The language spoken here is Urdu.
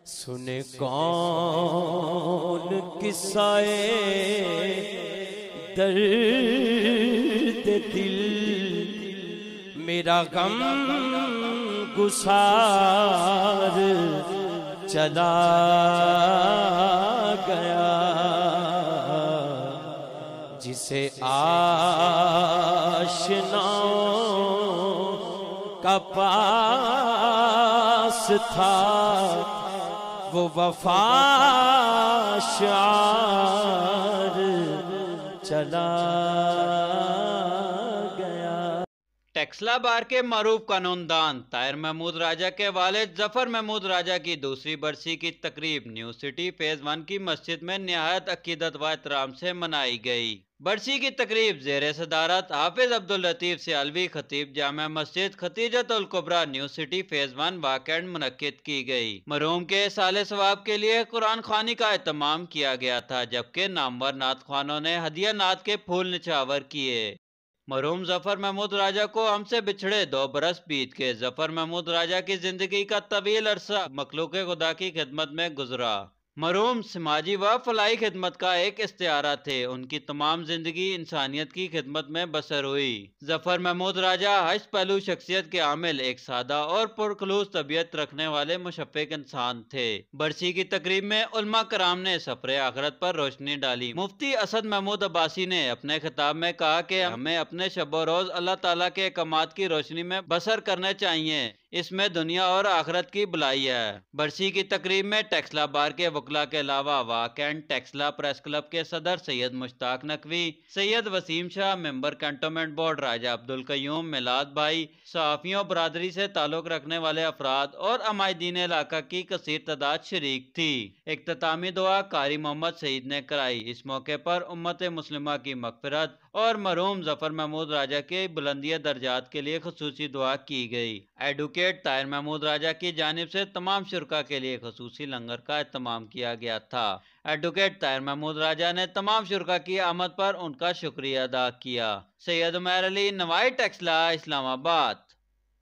سنے کون قصہ درد دل، میرا غم گسار چلا گیا، جسے آشناؤں کا پاس تھا وہ وفا شعار چلا گیا۔ ٹیکسلا بار کے معروف قانون دان طاہر محمود راجہ کے والد ظفر محمود راجہ کی دوسری برسی کی تقریب نیو سٹی فیز 1 کی مسجد میں نہایت عقیدت و احترام سے منائی گئی۔ برسی کی تقریب زیر صدارت حافظ عبداللطیف سیالوی خطیب Jama Masjid ختیجۃ الکبریٰ new city phase 1 واقع منعقد کی گئی۔ مرحوم کے اصالِ ثواب کے لیے قرآن خوانی کا اہتمام کیا گیا تھا، جبکہ نامور نعت خوانوں نے ہدیہ نعت کے پھول نچھاور کیے۔ مرحوم ظفر محمود راجہ کو ہم سے بچھڑے 2 برس بیت کے۔ ظفر محمود راجہ کی زندگی کا طویل عرصہ مخلوق خدا کی خدمت میں گزرا۔ مرحوم سماجی و فلاحی خدمت کا ایک استعارہ تھے، ان کی تمام زندگی انسانیت کی خدمت میں بسر ہوئی۔ ظفر محمود راجہ ہشت پہلو شخصیت کے حامل ایک سادہ اور پرخلوص طبیعت رکھنے والے مشفق انسان تھے۔ برسی کی تقریب میں علماء کرام نے سفر آخرت پر روشنی ڈالی۔ مفتی اسد محمود عباسی نے اپنے خطاب میں کہا کہ ہمیں اپنے شب و روز اللہ تعالیٰ کے احکامات کی روشنی میں بسر کرنے چاہیے، اس میں دنیا اور آخرت کی بھلائی ہے۔ برسی کی تقریب میں ٹیکسلا بار کے وکلاء کے علاوہ واقع ٹیکسلا پریس کلب کے صدر سید مشتاق نقوی، سید وسیم شاہ، ممبر کنٹونمنٹ بورڈ راجہ عبدالقیوم، میلاد بھائی، صحافیوں، برادری سے تعلق رکھنے والے افراد اور عمائدین علاقہ کی کثیر تعداد شریک تھی۔ اختتامی دعا قاری محمد سعید نے کرائی۔ اس موقع پر امت مسلمہ کی مغفرت اور مرحوم ظفر محمود راجہ کے بلندی درجات کے لیے خصوصی دعا کی گئی۔ ایڈوکیٹ طاہر محمود راجہ کی جانب سے تمام شرکاء کے لیے خصوصی لنگر کا اہتمام کیا گیا تھا۔ ایڈوکیٹ طاہر محمود راجہ نے تمام شرکاء کی آمد پر ان کا شکریہ ادا کیا۔ سید عمیر علی، نوائی ٹیکسلا، اسلام آباد۔